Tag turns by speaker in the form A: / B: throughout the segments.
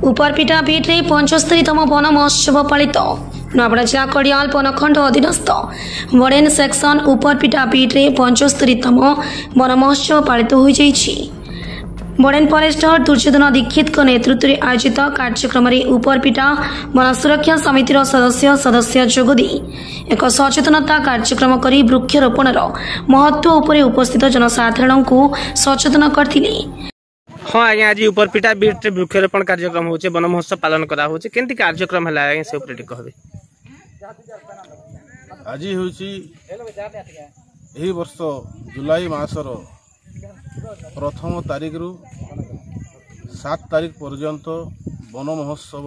A: उपरपिटा beat रे 75तम one महोत्सव पालित नवापड़ा जिला कड़ियाल बनखंड अधीनस्थ वड़ेन सेक्शन उपरपिटा बीट रे 75तम वन महोत्सव पालित हो वड़ेन फरेस्टर दुर्योधन दीक्षित नेतृत्व में आयोजित कार्यक्रम में उपरपिटा वन सुरक्षा समितिर सदस्य जोगदी एक सचेतनता कार्यक्रम कर वृक्षरोपण महत्व उपरे उपस्थित जनसाधारण को सचेतन करथिले।
B: हाँ आज्ञा आज उपरपिटा बीट रे वृक्षरोपण कार्यक्रम होचे वन महोत्सव पालन करा होचे केंति कार्यक्रम हला आज्ञा से ऊपर कहबे।
C: आज होची एही वर्ष जुलाई मासर प्रथम तारीख रु 7 तारीख पर्यंत वन महोत्सव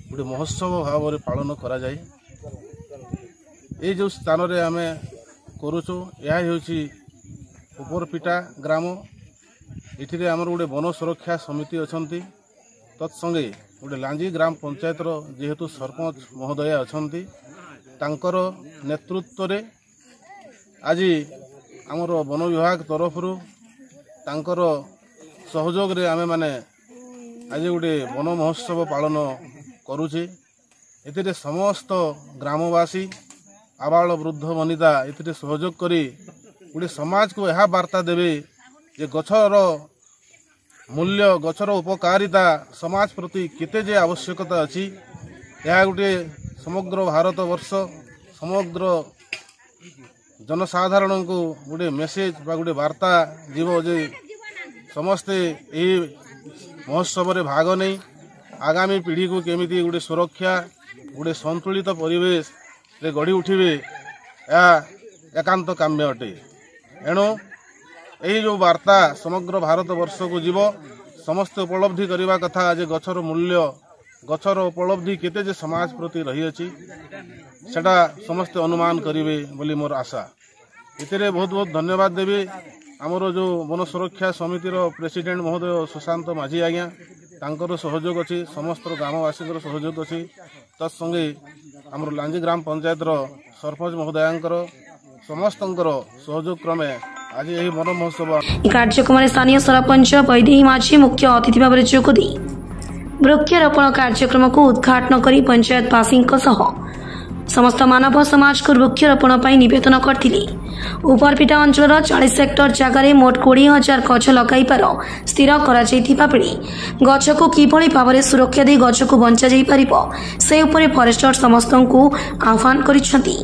C: गोटे महोत्सव भाव में पालन करा जाय। ए जो स्थान रे आमे करूछु यह होची उपरपिटा ग्राम एथिरे आमर गोटे वन सुरक्षा समिति अछंती तत्संगे गोटे लांजी ग्राम पंचायत जेहेतु सरपंच महोदय अछंती तांकर नेतृत्व रे आज आमर वन विभाग तरफ तांकर सहयोग रे आमे माने आज गोटे वन महोत्सव पालन करूचे। एथिरे समस्त ग्रामवासी आबाल वृद्ध वनिता एथिरे सहयोग करी गोटे समाज को यह वार्ता देवे जे गछर मूल्य गछर उपकारिता समाज प्रति केते जे आवश्यकता अछि यह गोटे समग्र भारत वर्ष समग्र जनसाधारण को गोटे मेसेज बा गोटे वार्ता जीव जे समस्ते यही महोत्सव रे भाग नहीं आगामी पीढ़ी को केमिति गोटे सुरक्षा गोटे संतुलित परिवेश रे गढ़ी उठिबे या एकांत काम्य अटे। एणु यही जो वार्ता समग्र भारत वर्ष को जीव समस्त उपलब्धि करने कथा जे गछर मूल्य गछर उपलब्धि केते जे समाज प्रति रही अछि सेटा समस्त अनुमान करिवे बोली मोर आशा। इतरे बहुत बहुत धन्यवाद देवी आमर जो वन सुरक्षा समितिर प्रेसिडेंट महोदय सुशांत माझी आज्ञा तांकर सहयोग अछि समस्त ग्रामवासी सहयोग अछि तत्संगे आमर लांजी ग्राम पंचायत सरपंच महोदयांकर समस्तंकर सहयोग क्रमे आज यही वन महोत्सव
A: कार्यक्रम स्थानीय सरपंच वैदेही माझी मुख्य अतिथि भाव में जोगदी वृक्षरोपण कार्यक्रम को उद्घाटन कर पंचायतवासी समस्त मानव समाज को वृक्षरोपण पर निवेदन करथिले। उपरपिटा अंचल 40 हेक्टर जगार मोट 20,000 गछ लगाइबार स्थिर करा बेले गछ को किभली भाव में सुरक्षा दे गछ को बंचा जाई परिबो से उपरे फरेस्टर समस्त को आह्वान करिसेंती।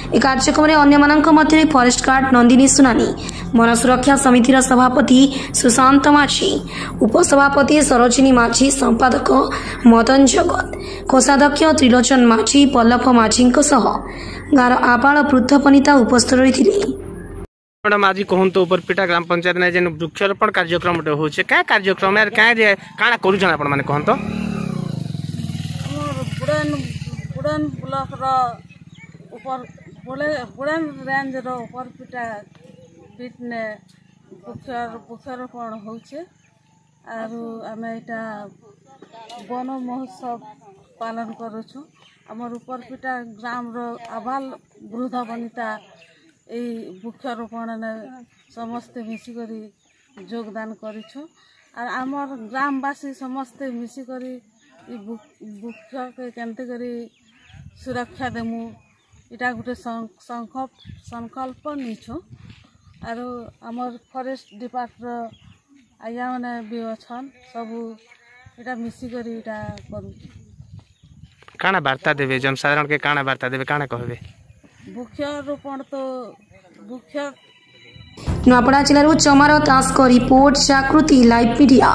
A: ए कार्यक्रम में अन्य मानक मध्य फरेस्ट गार्ड नंदिनी सुनानी वन सुरक्षा समितिर सभापति सुशांत माझी उपसभापति सरोजिनी माझी संपादक मदन जगत कोषाध्यक्ष त्रिलोचन माझी पल्लभ माझी गाँव आबाल वृद्ध वनिता उपस्थित रही।
B: मैडम आज कहूँ उपरपिटा ग्राम पंचायत ने जेन वृक्षरोपण कार्यक्रम होचे क्या कार्यक्रम यार क्या काना करूछन आपण माने कहंतो
D: बुड़न ब्लॉक रो ऊपर बुड़न रेंज रो उपरपिटा बीट ने वृक्षरोपण होचे आरु आमे एटा वन महोत्सव पालन करूछु। हमर उपरपिटा ग्राम रो आबाल वृद्ध वनिता ए वृक्षरोपण ने समस्त मिसी करी योगदान करिछु और आमर ग्रामवासी समस्त मिसी करी ई वृक्ष के केनते करी सुरक्षा देमु इटा गुटे संकल्प नीछु और आमर फॉरेस्ट डिपार्टमेंट आया माने भी अछन सब इटा मिसी करी इटा करू
B: काना वार्ता देबे जनसाधारण के काना वार्ता देबे काना कहबे
D: वृक्षरोपण तो वृक्ष
A: नवापड़ा जिलूर चमार दास रिपोर्ट जागृति लाइव मीडिया।